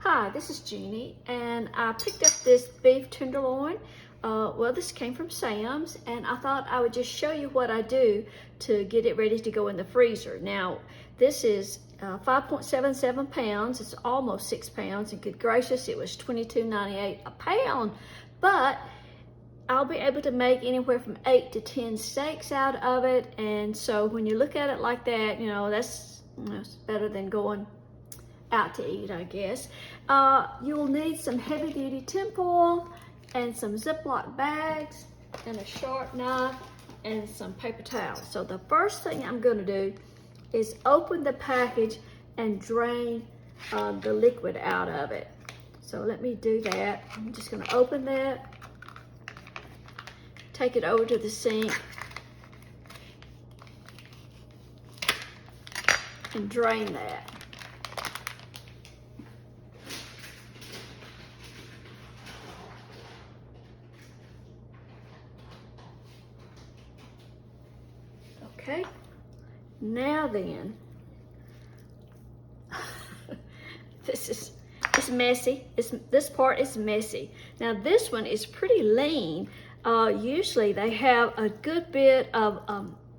Hi, this is Jeannie, and I picked up this beef tenderloin. Well, this came from Sam's, and I thought I would just show you what I do to get it ready to go in the freezer. Now, this is 5.77 pounds. It's almost 6 pounds, and good gracious, it was $22.98 a pound. But I'll be able to make anywhere from 8 to 10 steaks out of it, and so when you look at it like that, you know, that's better than going out to eat, I guess. You'll need some heavy-duty tinfoil and some Ziploc bags and a sharp knife and some paper towels. So the first thing I'm going to do is open the package and drain the liquid out of it. So let me do that. I'm just going to open that, take it over to the sink, and drain that. Okay, now then, it's messy. This part is messy. Now this one is pretty lean. Usually they have a good bit of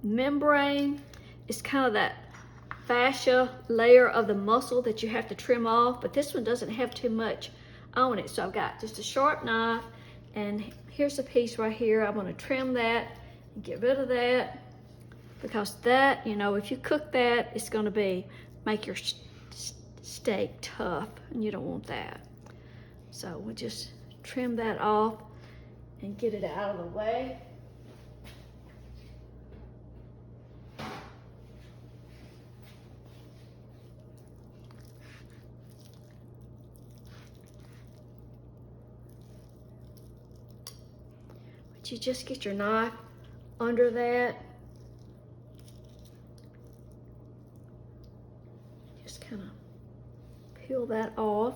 membrane. It's kind of that fascia layer of the muscle that you have to trim off, but this one doesn't have too much on it. So I've got just a sharp knife, and here's a piece right here. I'm going to trim that and get rid of that, because that, you know, if you cook that, it's going to make your steak tough, and you don't want that. So we'll just trim that off and get it out of the way. But you just get your knife under that. Just kind of peel that off.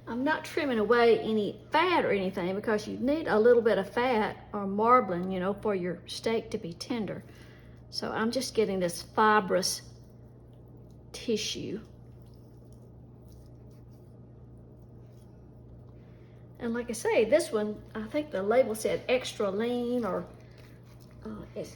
I'm not trimming away any fat or anything, because you need a little bit of fat or marbling, you know, for your steak to be tender. So I'm just getting this fibrous tissue. And like I say, this one, I think the label said extra lean, or it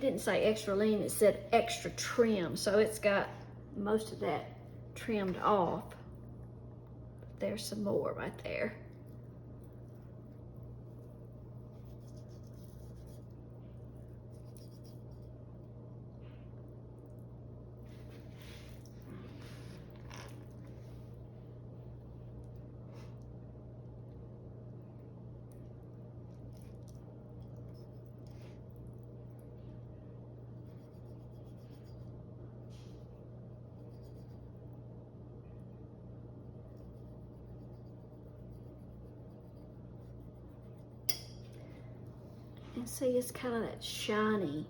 didn't say extra lean, it said extra trim. So it's got most of that trimmed off. There's some more right there. And see, it's kind of that shiny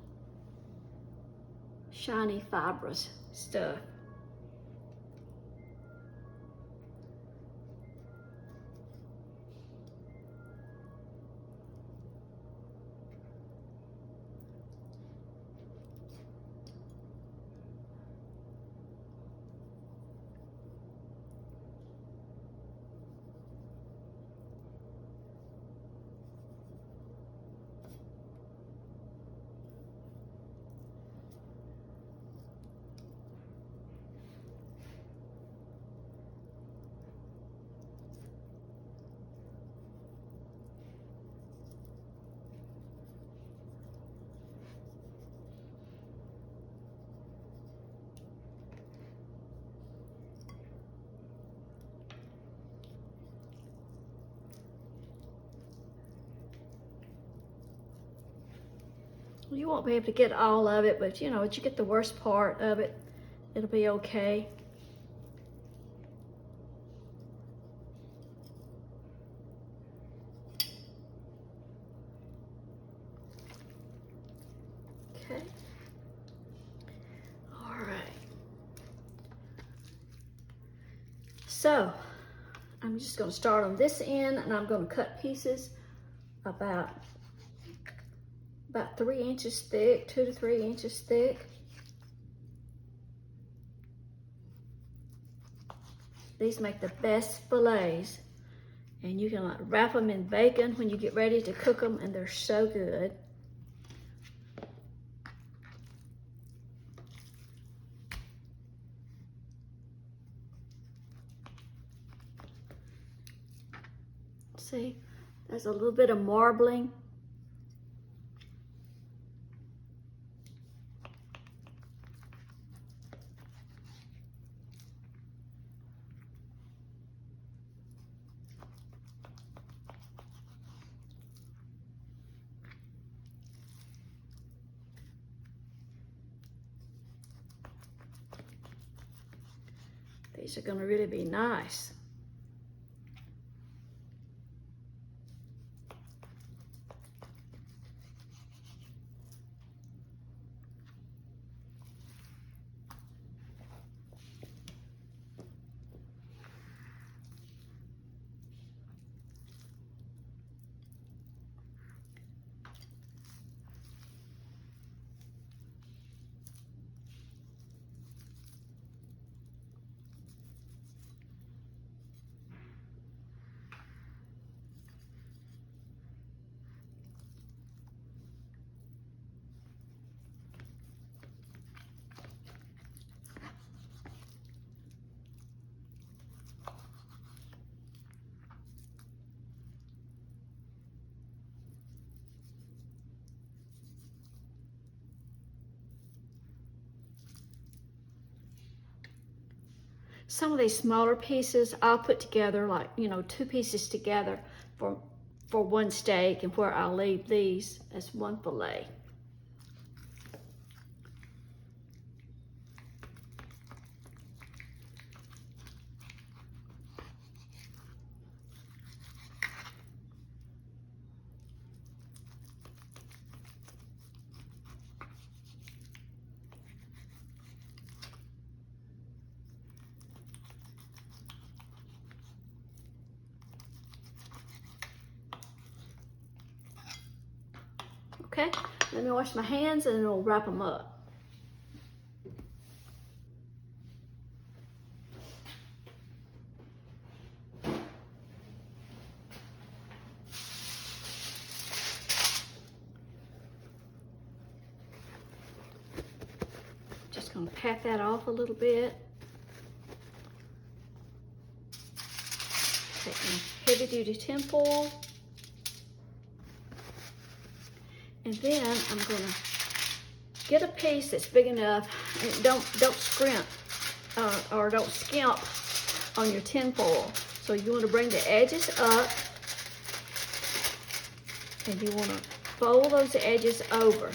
fibrous stuff. You won't be able to get all of it, but you know, if you get the worst part of it, it'll be okay. Okay. All right. So I'm just going to start on this end, and I'm going to cut pieces about 3 inches thick, 2 to 3 inches thick. These make the best fillets, and you can like wrap them in bacon when you get ready to cook them, and they're so good. See, there's a little bit of marbling. These are going to really be nice. Some of these smaller pieces I'll put together, like, you know, 2 pieces together for one steak, and where I'll leave these as one fillet. Okay, let me wash my hands and then we'll wrap them up. Just gonna pat that off a little bit. Take my heavy duty tin foil. And then I'm gonna get a piece that's big enough, and don't scrimp or don't skimp on your tin foil. So you want to bring the edges up, and you want to fold those edges over.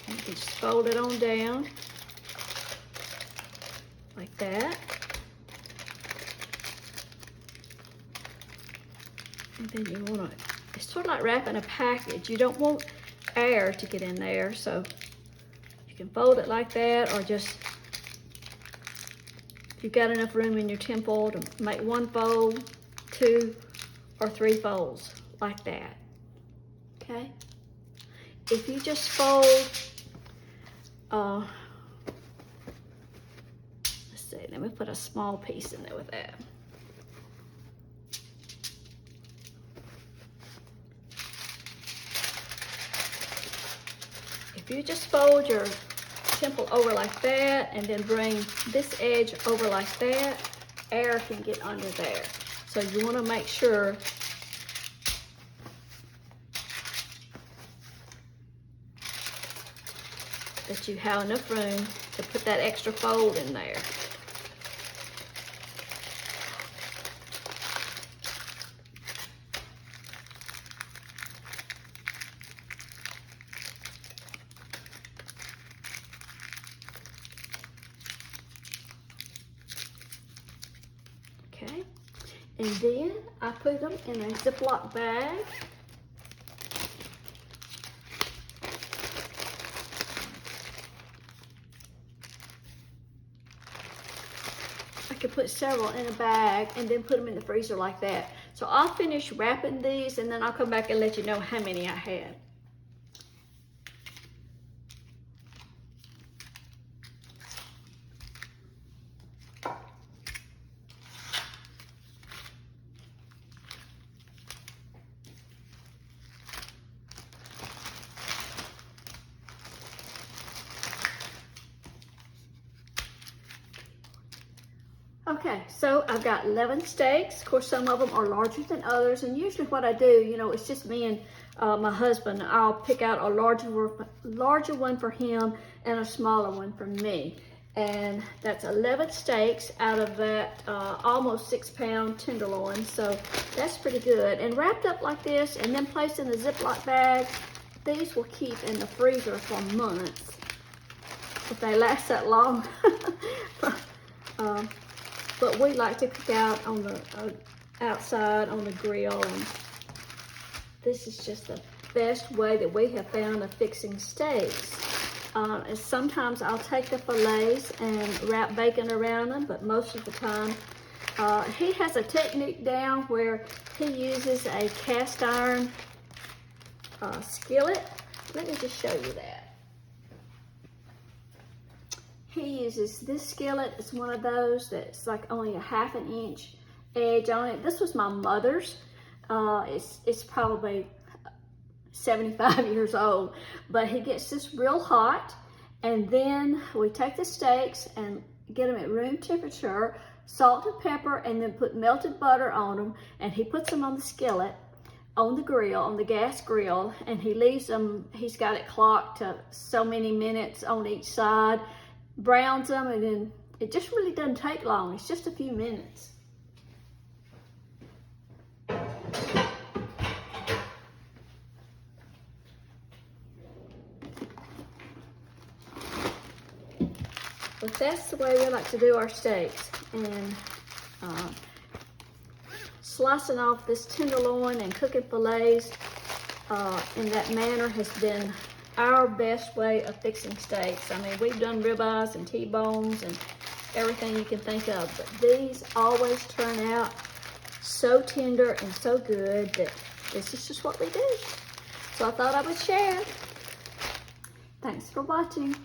And you can just fold it on down like that. And then you want to, it's sort of like wrapping a package. You don't want air to get in there, so you can fold it like that, or just, if you've got enough room in your tin foil to make 1 fold, 2 or 3 folds like that. Okay? If you just fold, let's see, let me put a small piece in there with that. If you just fold your temple over like that, and then bring this edge over like that, air can get under there. So you want to make sure that you have enough room to put that extra fold in there. Okay, and then I put them in a Ziploc bag. could put several in a bag and then put them in the freezer like that. So I'll finish wrapping these and then I'll come back and let you know how many I had. Okay, so I've got 11 steaks. Of course, some of them are larger than others, and usually what I do, you know, it's just me and my husband. I'll pick out a larger one for him and a smaller one for me. And that's 11 steaks out of that almost 6-pound tenderloin, so that's pretty good. And wrapped up like this and then placed in the Ziploc bag, these will keep in the freezer for months, if they last that long. But we like to cook out on the outside on the grill, and this is just the best way that we have found of fixing steaks. And sometimes I'll take the fillets and wrap bacon around them, but most of the time he has a technique down where he uses a cast iron skillet. Let me just show you that. He uses this skillet. It's one of those that's like only a 1/2 inch edge on it. This was my mother's. It's probably 75 years old, but he gets this real hot, and then we take the steaks and get them at room temperature, salt and pepper, and then put melted butter on them, and he puts them on the skillet on the grill, on the gas grill, and he leaves them, he's got it clocked to so many minutes on each side, browns them, and then it just really doesn't take long. It's just a few minutes. But that's the way we like to do our steaks. And slicing off this tenderloin and cooking fillets in that manner has been our best way of fixing steaks. I mean, we've done ribeyes and T-bones and everything you can think of, but these always turn out so tender and so good that this is just what we do. So I thought I would share. Thanks for watching.